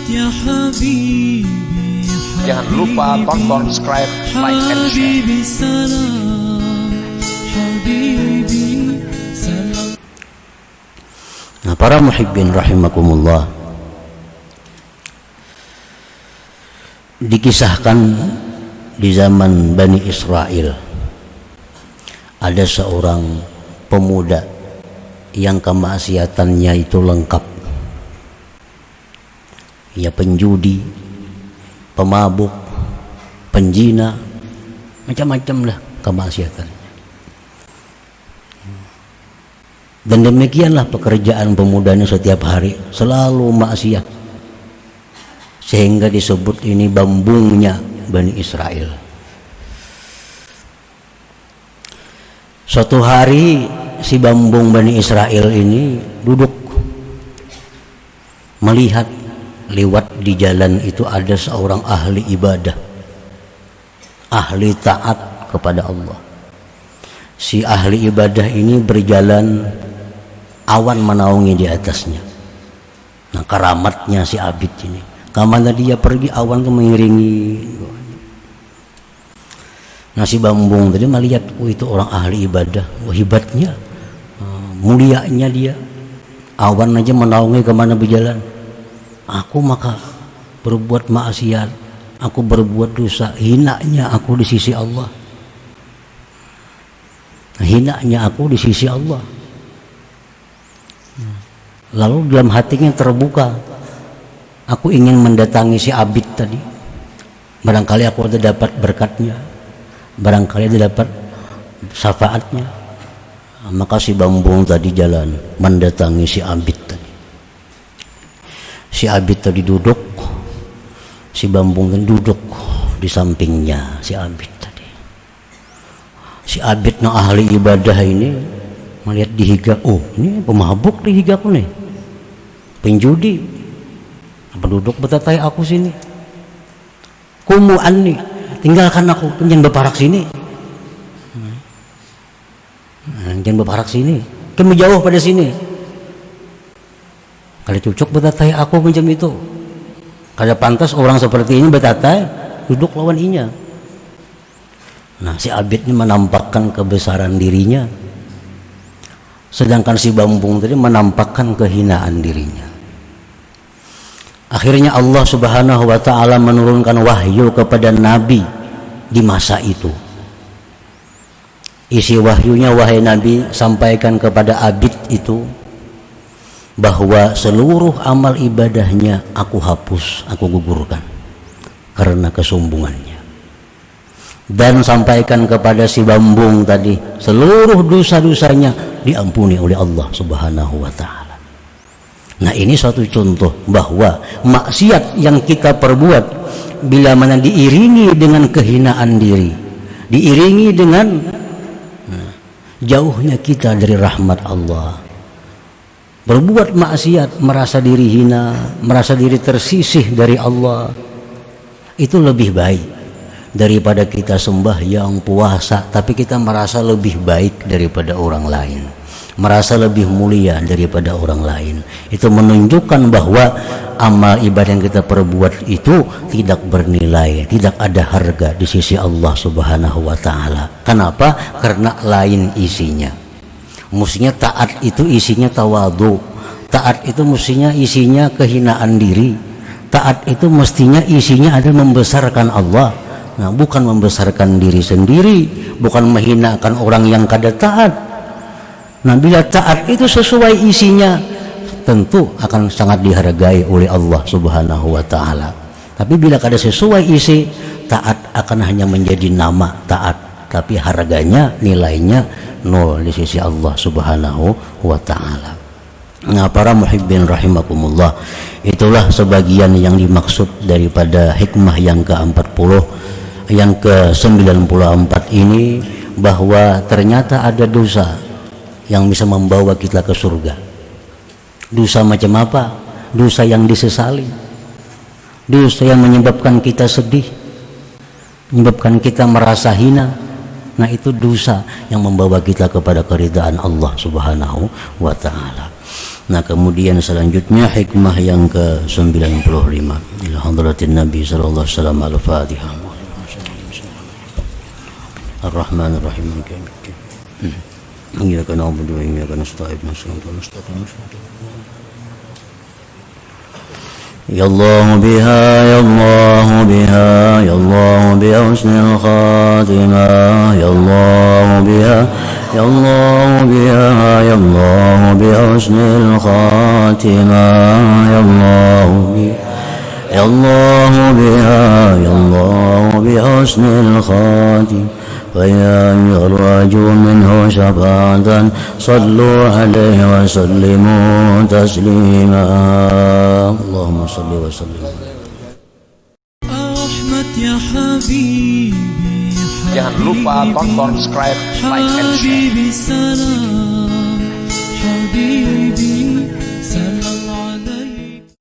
يا حبيبي Jangan lupa tonton, subscribe, like, and share. حبيبي سلام حبيبي سلام. Nah, para muhibbin rahimakumullah, dikisahkan di zaman Bani Israel ada seorang pemuda yang kemaksiatannya itu lengkap, ya penjudi, pemabuk, penjina, macam-macam lah kemaksiatan. Dan demikianlah pekerjaan pemuda ini setiap hari, selalu maksiat, sehingga disebut ini bambungnya Bani Israel. Suatu hari si bambung Bani Israel ini duduk melihat lewat di jalan itu ada seorang ahli ibadah, ahli taat kepada Allah. Si ahli ibadah ini berjalan, awan menaungi di atasnya. Nah, keramatnya si abid ini, kemana dia pergi awan itu mengiringi. Nah, si bambung tadi melihat, oh itu orang ahli ibadah, oh hebatnya, mulianya dia, awan aja menaungi kemana berjalan. Aku maka berbuat maksiat, aku berbuat dosa, hinanya aku di sisi Allah, hinanya aku di sisi Allah. Lalu dalam hatinya terbuka, aku ingin mendatangi si abid tadi, barangkali aku ada dapat berkatnya, barangkali ada dapat syafaatnya. Maka si bambung tadi jalan mendatangi si abid tadi. Si abid tadi duduk, si bambung tadi duduk di sampingnya si abid tadi. Si abid yang ahli ibadah ini melihat dihiga, oh ini pemabuk dihigaku nih, penjudi, apa duduk betatai aku sini, kumuan nih, tinggalkan aku, jangan berparak sini, jangan berparak sini, kamu jauh pada sini. Kalau cocok betatai aku macam itu, kalau pantas orang seperti ini betatai duduk lawan inya. Nah, si abid ini menampakkan kebesaran dirinya, sedangkan si bambung tadi menampakkan kehinaan dirinya. Akhirnya Allah Subhanahu wa ta'ala menurunkan wahyu kepada Nabi di masa itu. Isi wahyunya, wahai Nabi, sampaikan kepada abid itu bahwa seluruh amal ibadahnya aku hapus, aku gugurkan karena kesombongannya. Dan sampaikan kepada si bambung tadi, seluruh dosa-dosanya diampuni oleh Allah Subhanahu wa ta'ala. Nah, ini suatu contoh bahwa maksiat yang kita perbuat bila mana diiringi dengan kehinaan diri, diiringi dengan jauhnya kita dari rahmat Allah, berbuat maksiat, merasa diri hina, merasa diri tersisih dari Allah, itu lebih baik daripada kita sembahyang puasa tapi kita merasa lebih baik daripada orang lain, merasa lebih mulia daripada orang lain. Itu menunjukkan bahwa amal ibadah yang kita perbuat itu tidak bernilai, tidak ada harga di sisi Allah Subhanahu wa ta'ala. Kenapa? Karena lain isinya. Mestinya taat itu isinya tawadhu, taat itu mestinya isinya kehinaan diri, taat itu mestinya isinya adalah membesarkan Allah. Nah, bukan membesarkan diri sendiri, bukan menghinakan orang yang kada taat. Nah, bila taat itu sesuai isinya, tentu akan sangat dihargai oleh Allah Subhanahu wa ta'ala. Tapi bila kada sesuai isi, taat akan hanya menjadi nama taat, tapi harganya, nilainya nol di sisi Allah Subhanahu wa ta'ala. Nah, para muhibbin rahimakumullah, itulah sebagian yang dimaksud daripada hikmah yang ke-40, yang ke-94 ini, bahwa ternyata ada dosa yang bisa membawa kita ke surga. Dosa macam apa? Dosa yang disesali, dosa yang menyebabkan kita sedih, menyebabkan kita merasa hina. Nah, itu dosa yang membawa kita kepada keridhaan Allah Subhanahu wa ta'ala. Nah kemudian selanjutnya hikmah yang ke-95 ila hadratin Nabi sallallahu alaihi wasallam. Al-Fatihah. Ar-Rahman Ar-Rahim. Iyyaka na'budu wa iyyaka nasta'in. Ya Allah biha, ya Allah biha, ya Allah biha husnul khatimah. Ya Allah biha, ya Allah biha, ya Allah biha husnul khatimah. Ya Allah biha, ya Allah biha, ya Allah biha husnul khatimah. ويا يرجو منه شفاعة صلوا عليه وسلموا تسليما اللهم صل وسلم. Ahmad ya Habibi, Jangan lupa tonton, subscribe, like, and share. Habibi salam, Habibi.